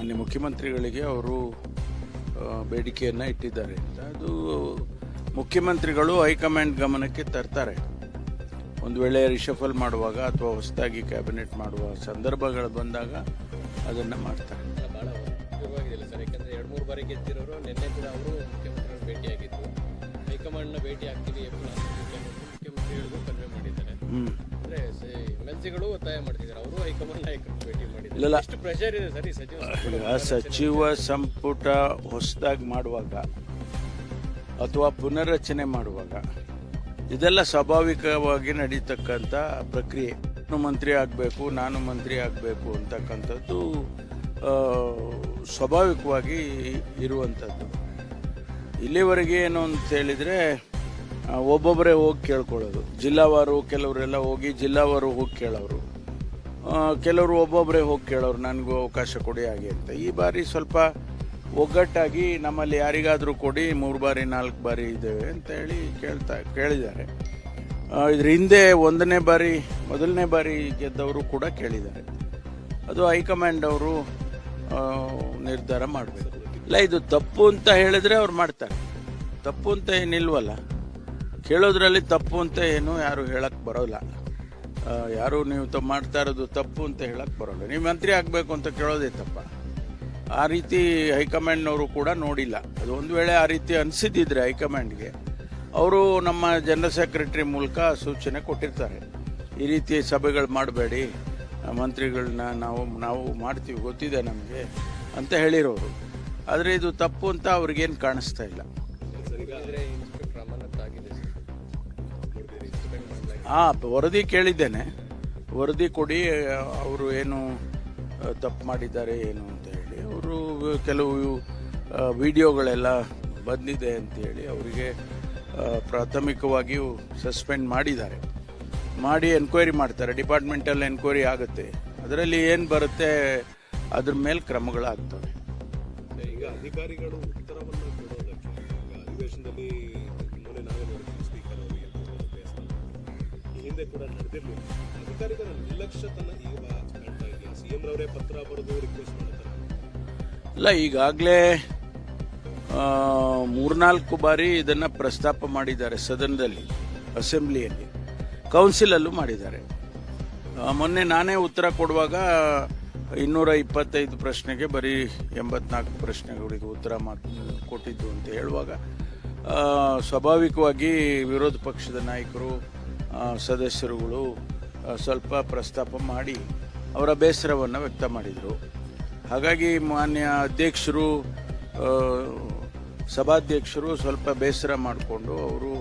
ಮಾನ್ಯ ಮುಖ್ಯಮಂತ್ರಿಗಳಿಗೆ ಅವರು ಬೇಡಿಕೆಯನ್ನು ಇಟ್ಟಿದ್ದಾರೆ ಅಂತ. ಅದು ಮುಖ್ಯಮಂತ್ರಿಗಳು ಹೈಕಮಾಂಡ್ ಗಮನಕ್ಕೆ ತರ್ತಾರೆ. ಒಂದು ವೇಳೆ ರಿಷಫಲ್ ಮಾಡುವಾಗ ಅಥವಾ ಹೊಸದಾಗಿ ಕ್ಯಾಬಿನೆಟ್ ಮಾಡುವ ಸಂದರ್ಭಗಳು ಬಂದಾಗ ಅದನ್ನು ಮಾಡ್ತಾರೆ. ಭಾಳ ಉಪಯೋಗವಾಗಿಲ್ಲ ಸರ್, ಯಾಕಂದರೆ 2-3 ಬಾರಿ ಗೆದ್ದಿರೋರು ನಿನ್ನೆ ಕೂಡ ಅವರು ಮುಖ್ಯಮಂತ್ರಿಗಳು ಭೇಟಿಯಾಗಿದ್ದು ಹೈಕಮಾಂಡ್ನ ಭೇಟಿ ಆಗ್ತೀವಿ ಮುಖ್ಯಮಂತ್ರಿಗಳಿಗೂ ಕನ್ವೆ ಮಾಡಿದ್ದಾರೆ. ಅಂದರೆ MLCಗಳು ಒತ್ತಾಯ ಮಾಡ್ತಿದ್ದಾರೆ, ಅವರು ಹೈಕಮಾಂಡ್ ನಾಯಕರು ಭೇಟಿ ಮಾಡಿದ್ದಾರೆ. ಎಷ್ಟು ಪ್ರೆಷರ್ ಇದೆ ಸರ್ ಈ ಸಚಿವ ಸಂಪುಟ ಹೊಸದಾಗಿ ಮಾಡುವಾಗ ಅಥವಾ ಪುನರ್ರಚನೆ ಮಾಡುವಾಗ ಇದೆಲ್ಲ ಸ್ವಾಭಾವಿಕವಾಗಿ ನಡೀತಕ್ಕಂಥ ಪ್ರಕ್ರಿಯೆ. ನಾನು ಮಂತ್ರಿ ಆಗಬೇಕು, ನಾನು ಮಂತ್ರಿ ಆಗಬೇಕು ಅಂತಕ್ಕಂಥದ್ದು ಸ್ವಾಭಾವಿಕವಾಗಿ ಇರುವಂಥದ್ದು. ಇಲ್ಲಿವರೆಗೆ ಏನು ಅಂತ ಹೇಳಿದರೆ ಒಬ್ಬೊಬ್ಬರೇ ಹೋಗಿ ಕೇಳ್ಕೊಳ್ಳೋದು. ಜಿಲ್ಲಾವಾರು ಕೆಲವರೆಲ್ಲ ಹೋಗಿ ಜಿಲ್ಲಾವಾರು ಹೋಗಿ ಕೇಳೋರು, ಕೆಲವರು ಒಬ್ಬೊಬ್ಬರೇ ಹೋಗಿ ಕೇಳೋರು, ನನಗೂ ಅವಕಾಶ ಕೊಡಿ ಹಾಗೆ ಅಂತ. ಈ ಬಾರಿ ಸ್ವಲ್ಪ ಒಗ್ಗಟ್ಟಾಗಿ ನಮ್ಮಲ್ಲಿ ಯಾರಿಗಾದರೂ ಕೊಡಿ 3 ಬಾರಿ 4 ಬಾರಿ ಇದ್ದೇವೆ ಅಂತ ಹೇಳಿ ಕೇಳಿದ್ದಾರೆ. ಇದ್ರ ಹಿಂದೆ ಮೊದಲನೇ ಬಾರಿ ಗೆದ್ದವರು ಕೂಡ ಕೇಳಿದ್ದಾರೆ. ಅದು ಹೈಕಮಾಂಡ್ ಅವರು ನಿರ್ಧಾರ ಮಾಡಬೇಕು. ಇಲ್ಲ, ಇದು ತಪ್ಪು ಅಂತ ಹೇಳಿದ್ರೆ ಅವ್ರು ಮಾಡ್ತಾರೆ. ತಪ್ಪು ಅಂತ ಏನಿಲ್ವಲ್ಲ, ಕೇಳೋದ್ರಲ್ಲಿ ತಪ್ಪು ಅಂತ ಏನು ಯಾರು ಹೇಳಕ್ಕೆ ಬರೋಲ್ಲ. ಯಾರು ನೀವು ಮಾಡ್ತಾ ಇರೋದು ತಪ್ಪು ಅಂತ ಹೇಳಕ್ಕೆ ಬರೋಲ್ಲ. ನೀವು ಮಂತ್ರಿ ಆಗಬೇಕು ಅಂತ ಕೇಳೋದೇ ತಪ್ಪ. ಆ ರೀತಿ ಹೈಕಮಾಂಡ್ನವರು ಕೂಡ ನೋಡಿಲ್ಲ. ಅದು ಒಂದು ವೇಳೆ ಆ ರೀತಿ ಅನಿಸಿದ್ದಿದ್ರೆ ಹೈಕಮಾಂಡ್ಗೆ, ಅವರು ನಮ್ಮ ಜನರಲ್ ಸೆಕ್ರೆಟರಿ ಮೂಲಕ ಸೂಚನೆ ಕೊಟ್ಟಿರ್ತಾರೆ, ಈ ರೀತಿ ಸಭೆಗಳು ಮಾಡಬೇಡಿ, ಮಂತ್ರಿಗಳನ್ನ ನಾವು ಮಾಡ್ತೀವಿ, ಗೊತ್ತಿದೆ ನಮಗೆ ಅಂತ ಹೇಳಿರೋರು. ಆದರೆ ಇದು ತಪ್ಪು ಅಂತ ಅವ್ರಿಗೇನು ಕಾಣಿಸ್ತಾ ಇಲ್ಲ. ವರದಿ ಕೇಳಿದ್ದೇನೆ, ವರದಿ ಕೊಡಿ, ಅವರು ಏನು ತಪ್ಪು ಮಾಡಿದ್ದಾರೆ ಏನು ಅಂತ ಹೇಳಿ. ಅವರು ಕೆಲವು ವಿಡಿಯೋಗಳೆಲ್ಲ ಬಂದಿದೆ ಅಂತೇಳಿ ಅವರಿಗೆ ಪ್ರಾಥಮಿಕವಾಗಿ ಸಸ್ಪೆಂಡ್ ಮಾಡಿದ್ದಾರೆ. ಮಾಡಿ ಎನ್ಕ್ವೈರಿ ಮಾಡ್ತಾರೆ, ಡಿಪಾರ್ಟ್ಮೆಂಟಲ್ಲಿ ಎನ್ಕ್ವೈರಿ ಆಗುತ್ತೆ. ಅದರಲ್ಲಿ ಏನು ಬರುತ್ತೆ ಅದ್ರ ಮೇಲೆ ಕ್ರಮಗಳಾಗ್ತವೆ. ಈಗ ಅಧಿಕಾರಿಗಳು ಉತ್ತರವನ್ನು ಕೊಡೋದಕ್ಕೆ ಅಧಿವೇಶನದಲ್ಲಿ ನಾವೇ ನೋಡ್ತೀವಿ, ಸ್ಪೀಕರ್ ಅವರಿಗೆ ಈ ಹಿಂದೆ ಕೂಡ ನಡೆದಿರಲಿಲ್ಲ. ಅಧಿಕಾರಿಗಳ ನಿರ್ಲಕ್ಷ್ಯತನ ಈಗ ಕಾಣ್ತಾ ಇದೆಯಾ? CM ರವರೇ ಪತ್ರ ಬರೆದು ರಿಕ್ವೆಸ್ಟ್ ಮಾಡ್ತಾರೆ. ಇಲ್ಲ, ಈಗಾಗಲೇ 3-4 ಬಾರಿ ಇದನ್ನು ಪ್ರಸ್ತಾಪ ಮಾಡಿದ್ದಾರೆ ಸದನದಲ್ಲಿ, ಅಸೆಂಬ್ಲಿಯಲ್ಲಿ, ಕೌನ್ಸಿಲಲ್ಲೂ ಮಾಡಿದ್ದಾರೆ. ಮೊನ್ನೆ ನಾನೇ ಉತ್ತರ ಕೊಡುವಾಗ 225 ಪ್ರಶ್ನೆಗೆ ಬರೀ 84 ಪ್ರಶ್ನೆಗಳಿಗೆ ಉತ್ತರ ಕೊಟ್ಟಿದ್ದು ಅಂತ ಹೇಳುವಾಗ ಸ್ವಾಭಾವಿಕವಾಗಿ ವಿರೋಧ ಪಕ್ಷದ ನಾಯಕರು, ಸದಸ್ಯರುಗಳು ಸ್ವಲ್ಪ ಪ್ರಸ್ತಾಪ ಮಾಡಿ ಅವರ ಬೇಸರವನ್ನು ವ್ಯಕ್ತ ಮಾಡಿದರು. ಹಾಗಾಗಿ ಮಾನ್ಯ ಅಧ್ಯಕ್ಷರು, ಸಭಾಧ್ಯಕ್ಷರು ಸ್ವಲ್ಪ ಬೇಸರ ಮಾಡಿಕೊಂಡು ಅವರು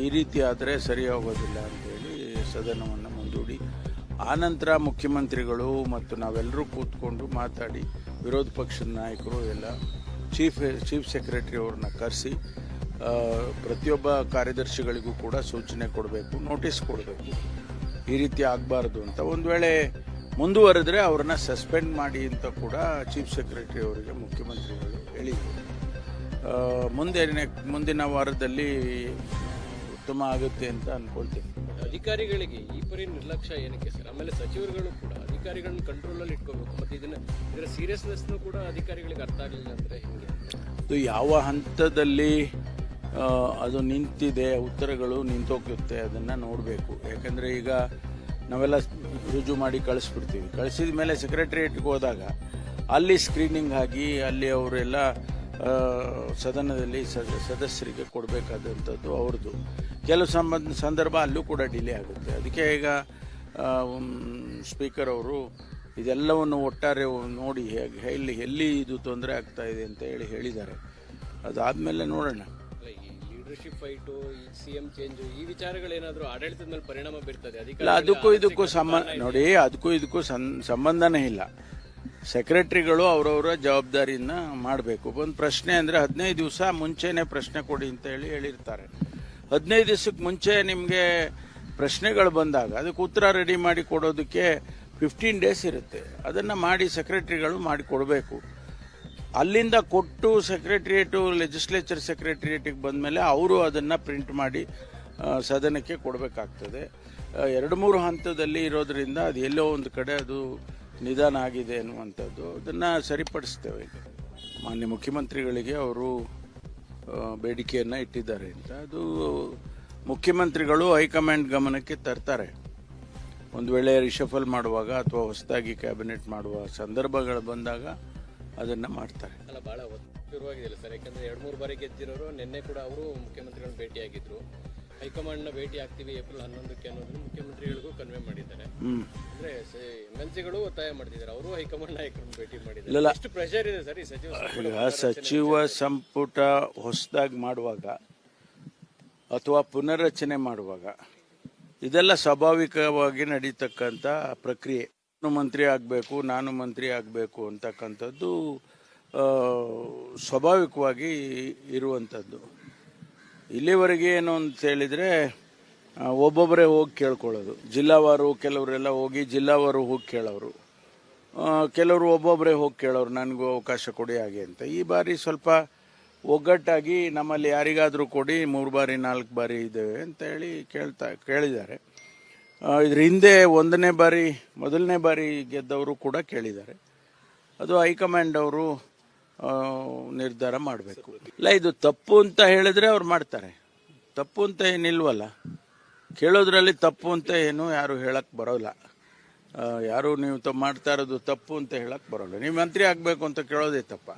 ಈ ರೀತಿ ಆದರೆ ಸರಿ ಹೋಗೋದಿಲ್ಲ ಅಂತೇಳಿ ಸದನವನ್ನು ಮುಂದೂಡಿ, ಆನಂತರ ಮುಖ್ಯಮಂತ್ರಿಗಳು ಮತ್ತು ನಾವೆಲ್ಲರೂ ಕೂತ್ಕೊಂಡು ಮಾತಾಡಿ ವಿರೋಧ ಪಕ್ಷದ ನಾಯಕರು ಎಲ್ಲ ಚೀಫ್ ಸೆಕ್ರೆಟರಿ ಅವ್ರನ್ನ ಕರೆಸಿ ಪ್ರತಿಯೊಬ್ಬ ಕಾರ್ಯದರ್ಶಿಗಳಿಗೂ ಕೂಡ ಸೂಚನೆ ಕೊಡಬೇಕು, ನೋಟಿಸ್ ಕೊಡಬೇಕು, ಈ ರೀತಿ ಆಗಬಾರ್ದು ಅಂತ. ಒಂದು ವೇಳೆ ಮುಂದುವರೆದ್ರೆ ಅವ್ರನ್ನ ಸಸ್ಪೆಂಡ್ ಮಾಡಿ ಅಂತ ಕೂಡ ಚೀಫ್ ಸೆಕ್ರೆಟರಿ ಅವರಿಗೆ ಮುಖ್ಯಮಂತ್ರಿಗಳು ಹೇಳಿದರು. ಮುಂದಿನ ವಾರದಲ್ಲಿ ಉತ್ತಮ ಆಗುತ್ತೆ ಅಂತ ಅನ್ಕೊಳ್ತೀನಿ. ಅಧಿಕಾರಿಗಳಿಗೆ ಈ ಪರಿ ನಿರ್ಲಕ್ಷ್ಯ ಏನಕ್ಕೆ ಸರ್? ಆಮೇಲೆ ಸಚಿವರುಗಳು ಕೂಡ ಅಧಿಕಾರಿಗಳನ್ನ ಕಂಟ್ರೋಲಲ್ಲಿ ಇಟ್ಕೋಬೇಕು, ಮತ್ತು ಇದರ ಸೀರಿಯಸ್ನೆಸ್ನು ಕೂಡ ಅಧಿಕಾರಿಗಳಿಗೆ ಅರ್ಥ ಆಗಲಿಲ್ಲ ಅಂದರೆ ಹಿಂಗೆ ಇದು ಯಾವ ಹಂತದಲ್ಲಿ ಅದು ನಿಂತಿದೆ, ಉತ್ತರಗಳು ನಿಂತೋಗುತ್ತೆ, ಅದನ್ನು ನೋಡಬೇಕು. ಯಾಕಂದರೆ ಈಗ ನಾವೆಲ್ಲ ರುಜು ಮಾಡಿ ಕಳಿಸ್ಬಿಡ್ತೀವಿ. ಕಳಿಸಿದ ಮೇಲೆ ಸೆಕ್ರೆಟರಿಯೇಟ್ಗೆ ಹೋದಾಗ ಅಲ್ಲಿ ಸ್ಕ್ರೀನಿಂಗ್ ಆಗಿ ಅಲ್ಲಿ ಅವರೆಲ್ಲ ಸದನದಲ್ಲಿ ಸದಸ್ಯರಿಗೆ ಕೊಡಬೇಕಾದಂಥದ್ದು ಅವ್ರದ್ದು. ಕೆಲವು ಸಂದರ್ಭ ಅಲ್ಲೂ ಕೂಡ ಡಿಲೇ ಆಗುತ್ತೆ. ಅದಕ್ಕೆ ಈಗ ಸ್ಪೀಕರ್ ಅವರು ಇದೆಲ್ಲವನ್ನು ಒಟ್ಟಾರೆ ನೋಡಿ ಎಲ್ಲಿ ಇದು ತೊಂದರೆ ಆಗ್ತಾ ಇದೆ ಅಂತ ಹೇಳಿದ್ದಾರೆ. ಅದಾದಮೇಲೆ ನೋಡೋಣ. ಲೀಡರ್ಶಿಪ್ ಫೈಟು, CM ಚೇಂಜು, ಈ ವಿಚಾರಗಳೇನಾದರೂ ಆಡಳಿತದ ಮೇಲೆ ಪರಿಣಾಮ ಬೀರ್ತದೆ? ಇಲ್ಲ, ಅದಕ್ಕೂ ಇದಕ್ಕೂ ಸಂಬಂಧನೇ ಇಲ್ಲ. ಸೆಕ್ರೆಟರಿಗಳು ಅವರವರ ಜವಾಬ್ದಾರಿಯನ್ನು ಮಾಡಬೇಕು. ಒಂದು ಪ್ರಶ್ನೆ ಅಂದರೆ 15 ದಿವಸ ಮುಂಚೆನೇ ಪ್ರಶ್ನೆ ಕೊಡಿ ಅಂತ ಹೇಳಿರ್ತಾರೆ. 15 ದಿವಸಕ್ಕೆ ಮುಂಚೆ ನಿಮಗೆ ಪ್ರಶ್ನೆಗಳು ಬಂದಾಗ ಅದಕ್ಕೆ ಉತ್ತರ ರೆಡಿ ಮಾಡಿ ಕೊಡೋದಕ್ಕೆ 15 ಡೇಸ್ ಇರುತ್ತೆ. ಅದನ್ನು ಮಾಡಿ ಸೆಕ್ರೆಟರಿಗಳು ಮಾಡಿ ಕೊಡಬೇಕು. ಅಲ್ಲಿಂದ ಕೊಟ್ಟು ಸೆಕ್ರೆಟರಿಯೇಟು ಲೆಜಿಸ್ಲೇಚರ್ ಸೆಕ್ರೆಟರಿಯೇಟಿಗೆ ಬಂದಮೇಲೆ ಅವರು ಅದನ್ನು ಪ್ರಿಂಟ್ ಮಾಡಿ ಸದನಕ್ಕೆ ಕೊಡಬೇಕಾಗ್ತದೆ. 2-3 ಹಂತದಲ್ಲಿ ಇರೋದ್ರಿಂದ ಅದು ಎಲ್ಲೋ ಒಂದು ಕಡೆ ಅದು ನಿಧಾನ ಆಗಿದೆ ಅನ್ನುವಂಥದ್ದು ಅದನ್ನು ಸರಿಪಡಿಸ್ತೇವೆ. ಮಾನ್ಯ ಮುಖ್ಯಮಂತ್ರಿಗಳಿಗೆ ಅವರು ಬೇಡಿಕೆಯನ್ನು ಇಟ್ಟಿದ್ದಾರೆ ಅಂತ ಅದು ಮುಖ್ಯಮಂತ್ರಿಗಳು ಹೈಕಮಾಂಡ್ ಗಮನಕ್ಕೆ ತರ್ತಾರೆ. ಒಂದು ವೇಳೆ ರಿಷಫಲ್ ಮಾಡುವಾಗ ಅಥವಾ ಹೊಸದಾಗಿ ಕ್ಯಾಬಿನೆಟ್ ಮಾಡುವ ಸಂದರ್ಭಗಳು ಬಂದಾಗ ಅದನ್ನು ಮಾಡ್ತಾರೆ. ಅಲ್ಲ, ಭಾಳ ಶುರುವಾಗಿದೆಯಲ್ಲ ಸರ್, ಯಾಕಂದ್ರೆ 2-3 ಬಾರಿ ಗೆದ್ದಿರೋರು ನಿನ್ನೆ ಕೂಡ ಅವರು ಮುಖ್ಯಮಂತ್ರಿಗಳನ್ನ ಭೇಟಿಯಾಗಿದ್ರು. ಹೈಕಮಾಂಡ್ನ ಭೇಟಿ ಆಗ್ತೀವಿ ಏಪ್ರಿಲ್ 11ಕ್ಕೆ ಅನ್ನೋದನ್ನು ಮುಖ್ಯಮಂತ್ರಿಗಳಿಗೂ ಕನ್ವೆ ಮಾಡಿದ್ದಾರೆ. ಅಂದ್ರೆ MLCಗಳು ಒತ್ತಾಯ ಮಾಡ್ತಿದ್ದಾರೆ, ಅವರು ಹೈಕಮಾಂಡ್ ನಾಯಕರನ್ನು ಭೇಟಿ ಮಾಡಿದ್ದಾರೆ. ಎಷ್ಟು ಪ್ರೆಷರ್ ಇದೆ ಸರ್ ಈ ಸಚಿವ ಸಂಪುಟ ಹೊಸದಾಗಿ ಮಾಡುವಾಗ ಅಥವಾ ಪುನರ್ರಚನೆ ಮಾಡುವಾಗ ಇದೆಲ್ಲ ಸ್ವಾಭಾವಿಕವಾಗಿ ನಡೀತಕ್ಕಂಥ ಪ್ರಕ್ರಿಯೆ. ನಾನು ಮಂತ್ರಿ ಆಗಬೇಕು, ನಾನು ಮಂತ್ರಿ ಆಗಬೇಕು ಅಂತಕ್ಕಂಥದ್ದು ಸ್ವಾಭಾವಿಕವಾಗಿ ಇರುವಂಥದ್ದು. ಇಲ್ಲಿವರೆಗೆ ಏನು ಅಂತ ಹೇಳಿದರೆ ಒಬ್ಬೊಬ್ಬರೇ ಹೋಗಿ ಕೇಳ್ಕೊಳ್ಳೋದು. ಜಿಲ್ಲಾವಾರು ಕೆಲವರೆಲ್ಲ ಹೋಗಿ ಜಿಲ್ಲಾವಾರು ಹೋಗಿ ಕೇಳೋರು, ಕೆಲವರು ಒಬ್ಬೊಬ್ಬರೇ ಹೋಗಿ ಕೇಳೋರು, ನನಗೂ ಅವಕಾಶ ಕೊಡಿ ಹಾಗೆ ಅಂತ. ಈ ಬಾರಿ ಸ್ವಲ್ಪ ಒಗ್ಗಟ್ಟಾಗಿ ನಮ್ಮಲ್ಲಿ ಯಾರಿಗಾದರೂ ಕೊಡಿ 3 ಬಾರಿ 4 ಬಾರಿ ಇದ್ದೇವೆ ಅಂತ ಹೇಳಿ ಕೇಳಿದ್ದಾರೆ. ಇದ್ರ ಹಿಂದೆ ಮೊದಲನೇ ಬಾರಿ ಗೆದ್ದವರು ಕೂಡ ಕೇಳಿದ್ದಾರೆ. ಅದು ಹೈಕಮಾಂಡ್ ಅವರು ನಿರ್ಧಾರ ಮಾಡಬೇಕು. ಇಲ್ಲ, ಇದು ತಪ್ಪು ಅಂತ ಹೇಳಿದ್ರೆ ಅವ್ರು ಮಾಡ್ತಾರೆ. ತಪ್ಪು ಅಂತ ಏನಿಲ್ವಲ್ಲ, ಕೇಳೋದ್ರಲ್ಲಿ ತಪ್ಪು ಅಂತ ಏನು ಯಾರು ಹೇಳಕ್ ಬರೋಲ್ಲ. ಯಾರು ನೀವು ಮಾಡ್ತಾ ಇರೋದು ತಪ್ಪು ಅಂತ ಹೇಳಕ್ ಬರೋಲ್ಲ. ನೀವು ಮಂತ್ರಿ ಆಗಬೇಕು ಅಂತ ಕೇಳೋದೇ ತಪ್ಪ.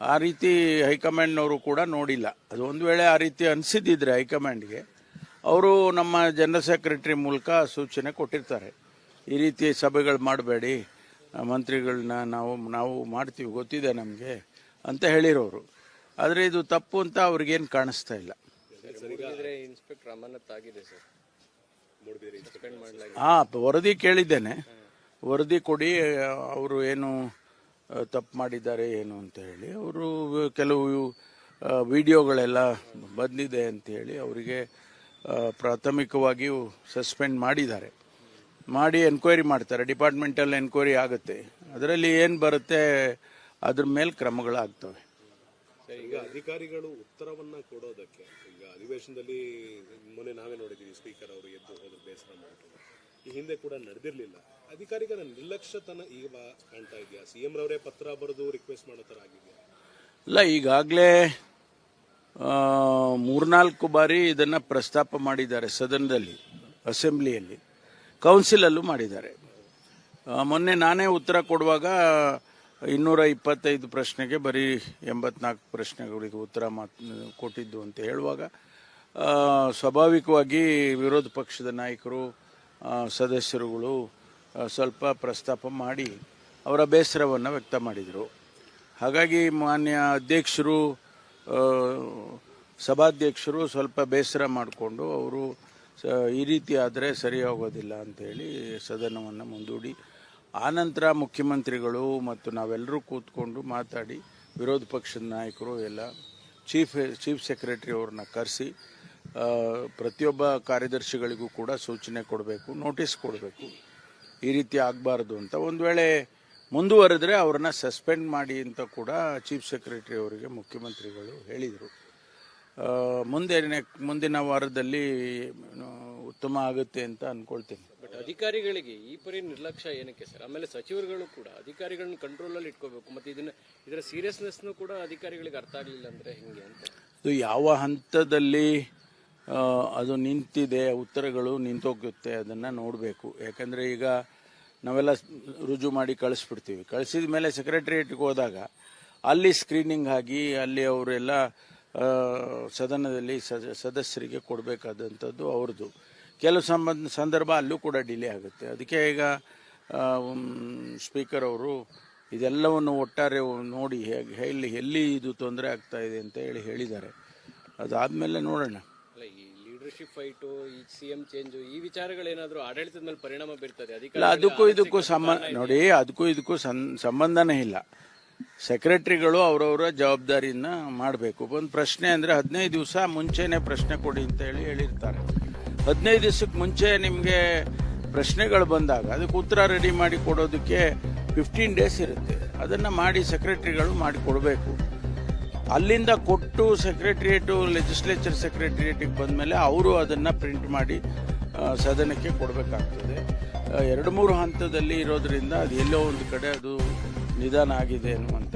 ಆ ರೀತಿ ಹೈಕಮಾಂಡ್ನವರು ಕೂಡ ನೋಡಿಲ್ಲ. ಅದು ಒಂದು ವೇಳೆ ಆ ರೀತಿ ಅನಿಸಿದ್ದಿದ್ರೆ ಹೈಕಮಾಂಡ್ಗೆ ಅವರು ನಮ್ಮ ಜನರಲ್ ಸೆಕ್ರೆಟರಿ ಮೂಲಕ ಸೂಚನೆ ಕೊಟ್ಟಿರ್ತಾರೆ, ಈ ರೀತಿ ಸಭೆಗಳು ಮಾಡಬೇಡಿ, ಮಂತ್ರಿಗಳನ್ನ ನಾವು ಮಾಡ್ತೀವಿ, ಗೊತ್ತಿದೆ ನಮಗೆ ಅಂತ ಹೇಳಿರೋರು. ಆದರೆ ಇದು ತಪ್ಪು ಅಂತ ಅವ್ರಿಗೇನು ಕಾಣಿಸ್ತಾ ಇಲ್ಲ. ಇನ್ಸ್ಪೆಕ್ಟರ್ ಅಮಾನತ್ ಆಗಿದೆ ಸರ್, ವರದಿ ಕೇಳಿದ್ದೇನೆ, ವರದಿ ಕೊಡಿ, ಅವರು ಏನು ತಪ್ಪು ಮಾಡಿದ್ದಾರೆ ಏನು ಅಂತ ಹೇಳಿ. ಅವರು ಕೆಲವು ವಿಡಿಯೋಗಳೆಲ್ಲ ಬಂದಿದೆ ಅಂತ ಹೇಳಿ ಅವರಿಗೆ ಪ್ರಾಥಮಿಕವಾಗಿಯೂ ಸಸ್ಪೆಂಡ್ ಮಾಡಿದ್ದಾರೆ. ಮಾಡಿ ಎನ್ಕ್ವೈರಿ ಮಾಡ್ತಾರೆ, ಡಿಪಾರ್ಟ್ಮೆಂಟಲ್ ಎನ್ಕ್ವೈರಿ ಆಗುತ್ತೆ. ಅದರಲ್ಲಿ ಏನು ಬರುತ್ತೆ ಅದ್ರ ಮೇಲೆ ಕ್ರಮಗಳಾಗ್ತವೆ. ಈಗ ಅಧಿಕಾರಿಗಳು ಉತ್ತರವನ್ನ ಕೊಡೋದಕ್ಕೆ ಈಗ ಅಧಿವೇಶನದಲ್ಲಿ ಮೊನ್ನೆ ನಾವೇ ನೋಡಿದ್ದೀವಿ, ಸ್ಪೀಕರ್ ಅವರು ಎದ್ದು ಹೋದ್ರು, ಬೇಸರ ಮಾಡಿದ್ರು. ಈ ಹಿಂದೆ ಕೂಡ ನಡೆದಿರಲಿಲ್ಲ. ಅಧಿಕಾರಿಗಳ ನಿರ್ಲಕ್ಷ್ಯತನ ಈಗ ಕಾಣ್ತಾ ಇದೆಯಾ? CM ರವರೇ ಪತ್ರ ಬರೆದು ರಿಕ್ವೆಸ್ಟ್ ಮಾಡೋ ಥರ ಆಗಿದೆಯಾ? ಇಲ್ಲ, ಈಗಾಗಲೇ 3-4 ಬಾರಿ ಇದನ್ನು ಪ್ರಸ್ತಾಪ ಮಾಡಿದ್ದಾರೆ ಸದನದಲ್ಲಿ, ಅಸೆಂಬ್ಲಿಯಲ್ಲಿ, ಕೌನ್ಸಿಲಲ್ಲೂ ಮಾಡಿದ್ದಾರೆ. ಮೊನ್ನೆ ನಾನೇ ಉತ್ತರ ಕೊಡುವಾಗ 225 ಪ್ರಶ್ನೆಗೆ ಬರೀ 84 ಪ್ರಶ್ನೆಗಳಿಗೆ ಉತ್ತರ ಕೊಟ್ಟಿದ್ದು ಅಂತ ಹೇಳುವಾಗ ಸ್ವಾಭಾವಿಕವಾಗಿ ವಿರೋಧ ಪಕ್ಷದ ನಾಯಕರು, ಸದಸ್ಯರುಗಳು ಸ್ವಲ್ಪ ಪ್ರಸ್ತಾಪ ಮಾಡಿ ಅವರ ಬೇಸರವನ್ನು ವ್ಯಕ್ತ ಮಾಡಿದರು. ಹಾಗಾಗಿ ಮಾನ್ಯ ಅಧ್ಯಕ್ಷರು, ಸಭಾಧ್ಯಕ್ಷರು ಸ್ವಲ್ಪ ಬೇಸರ ಮಾಡಿಕೊಂಡು ಅವರು ಈ ರೀತಿ ಆದರೆ ಸರಿ ಹೋಗೋದಿಲ್ಲ ಅಂಥೇಳಿ ಸದನವನ್ನು ಮುಂದೂಡಿ, ಆನಂತರ ಮುಖ್ಯಮಂತ್ರಿಗಳು ಮತ್ತು ನಾವೆಲ್ಲರೂ ಕೂತ್ಕೊಂಡು ಮಾತಾಡಿ ವಿರೋಧ ಪಕ್ಷದ ನಾಯಕರು ಎಲ್ಲ ಚೀಫ್ ಸೆಕ್ರೆಟರಿ ಅವ್ರನ್ನ ಕರೆಸಿ ಪ್ರತಿಯೊಬ್ಬ ಕಾರ್ಯದರ್ಶಿಗಳಿಗೂ ಕೂಡ ಸೂಚನೆ ಕೊಡಬೇಕು, ನೋಟಿಸ್ ಕೊಡಬೇಕು, ಈ ರೀತಿ ಆಗಬಾರ್ದು ಅಂತ. ಒಂದು ವೇಳೆ ಮುಂದುವರೆದ್ರೆ ಅವ್ರನ್ನ ಸಸ್ಪೆಂಡ್ ಮಾಡಿ ಅಂತ ಕೂಡ ಚೀಫ್ ಸೆಕ್ರೆಟರಿ ಅವರಿಗೆ ಮುಖ್ಯಮಂತ್ರಿಗಳು ಹೇಳಿದರು. ಮುಂದಿನ ವಾರದಲ್ಲಿ ಉತ್ತಮ ಆಗುತ್ತೆ ಅಂತ ಅನ್ಕೊಳ್ತೀನಿ. ಬಟ್ ಅಧಿಕಾರಿಗಳಿಗೆ ಈ ಪರಿ ನಿರ್ಲಕ್ಷ್ಯ ಏನಕ್ಕೆ ಸರ್? ಆಮೇಲೆ ಸಚಿವರುಗಳು ಕೂಡ ಅಧಿಕಾರಿಗಳನ್ನ ಕಂಟ್ರೋಲಲ್ಲಿ ಇಟ್ಕೋಬೇಕು, ಮತ್ತು ಇದರ ಸೀರಿಯಸ್ನೆಸ್ನು ಕೂಡ ಅಧಿಕಾರಿಗಳಿಗೆ ಅರ್ಥ ಆಗಲಿಲ್ಲ ಅಂದರೆ ಹೆಂಗೆ ಅಂತ. ಇದು ಯಾವ ಹಂತದಲ್ಲಿ ಅದು ನಿಂತಿದೆ, ಉತ್ತರಗಳು ನಿಂತೋಗುತ್ತೆ, ಅದನ್ನು ನೋಡಬೇಕು. ಯಾಕಂದರೆ ಈಗ ನಾವೆಲ್ಲ ರುಜು ಮಾಡಿ ಕಳಿಸ್ಬಿಡ್ತೀವಿ. ಕಳಿಸಿದ ಮೇಲೆ ಸೆಕ್ರೆಟರಿಯೇಟ್ಗೆ ಹೋದಾಗ ಅಲ್ಲಿ ಸ್ಕ್ರೀನಿಂಗ್ ಆಗಿ ಅಲ್ಲಿ ಅವರೆಲ್ಲ ಸದನದಲ್ಲಿ ಸದಸ್ಯರಿಗೆ ಕೊಡಬೇಕಾದಂಥದ್ದು ಅವ್ರದ್ದು. ಕೆಲವು ಸಂದರ್ಭ ಅಲ್ಲೂ ಕೂಡ ಡಿಲೇ ಆಗುತ್ತೆ. ಅದಕ್ಕೆ ಈಗ ಸ್ಪೀಕರ್ ಅವರು ಇದೆಲ್ಲವನ್ನು ಒಟ್ಟಾರೆ ನೋಡಿ ಎಲ್ಲಿ ಇದು ತೊಂದರೆ ಆಗ್ತಾ ಇದೆ ಅಂತ ಹೇಳಿದ್ದಾರೆ. ಅದಾದಮೇಲೆ ನೋಡೋಣ. ಈ ಲೀಡರ್ಶಿಪ್ ಫೈಟು, ಈ CM ಚೇಂಜು, ಈ ವಿಚಾರಗಳೇನಾದರೂ ಆಡಳಿತದ ಮೇಲೆ ಪರಿಣಾಮ ಬೀರ್ತದೆ? ಅದಕ್ಕೂ ಇದಕ್ಕೂ ಸಂಬಂಧನೇ ಇಲ್ಲ. ಸೆಕ್ರೆಟರಿಗಳು ಅವರವರ ಜವಾಬ್ದಾರಿಯನ್ನು ಮಾಡಬೇಕು. ಒಂದು ಪ್ರಶ್ನೆ ಅಂದರೆ 15 ದಿವಸ ಮುಂಚೆನೇ ಪ್ರಶ್ನೆ ಕೊಡಿ ಅಂತ ಹೇಳಿರ್ತಾರೆ. 15 ದಿವಸಕ್ಕೆ ಮುಂಚೆ ನಿಮಗೆ ಪ್ರಶ್ನೆಗಳು ಬಂದಾಗ ಅದಕ್ಕೆ ಉತ್ತರ ರೆಡಿ ಮಾಡಿ ಕೊಡೋದಕ್ಕೆ 15 ಡೇಸ್ ಇರುತ್ತೆ. ಅದನ್ನು ಮಾಡಿ ಸೆಕ್ರೆಟರಿಗಳು ಮಾಡಿ ಕೊಡಬೇಕು. ಅಲ್ಲಿಂದ ಕೊಟ್ಟು ಸೆಕ್ರೆಟರಿಯೇಟು ಲೆಜಿಸ್ಲೇಚರ್ ಸೆಕ್ರೆಟರಿಯೇಟಿಗೆ ಬಂದ ಮೇಲೆ ಅವರು ಅದನ್ನು ಪ್ರಿಂಟ್ ಮಾಡಿ ಸದನಕ್ಕೆ ಕೊಡಬೇಕಾಗ್ತದೆ. 2-3 ಹಂತದಲ್ಲಿ ಇರೋದ್ರಿಂದ ಅದು ಎಲ್ಲೋ ಒಂದು ಕಡೆ ಅದು ನಿಧಾನ ಆಗಿದೆ ಅನ್ನುವಂಥ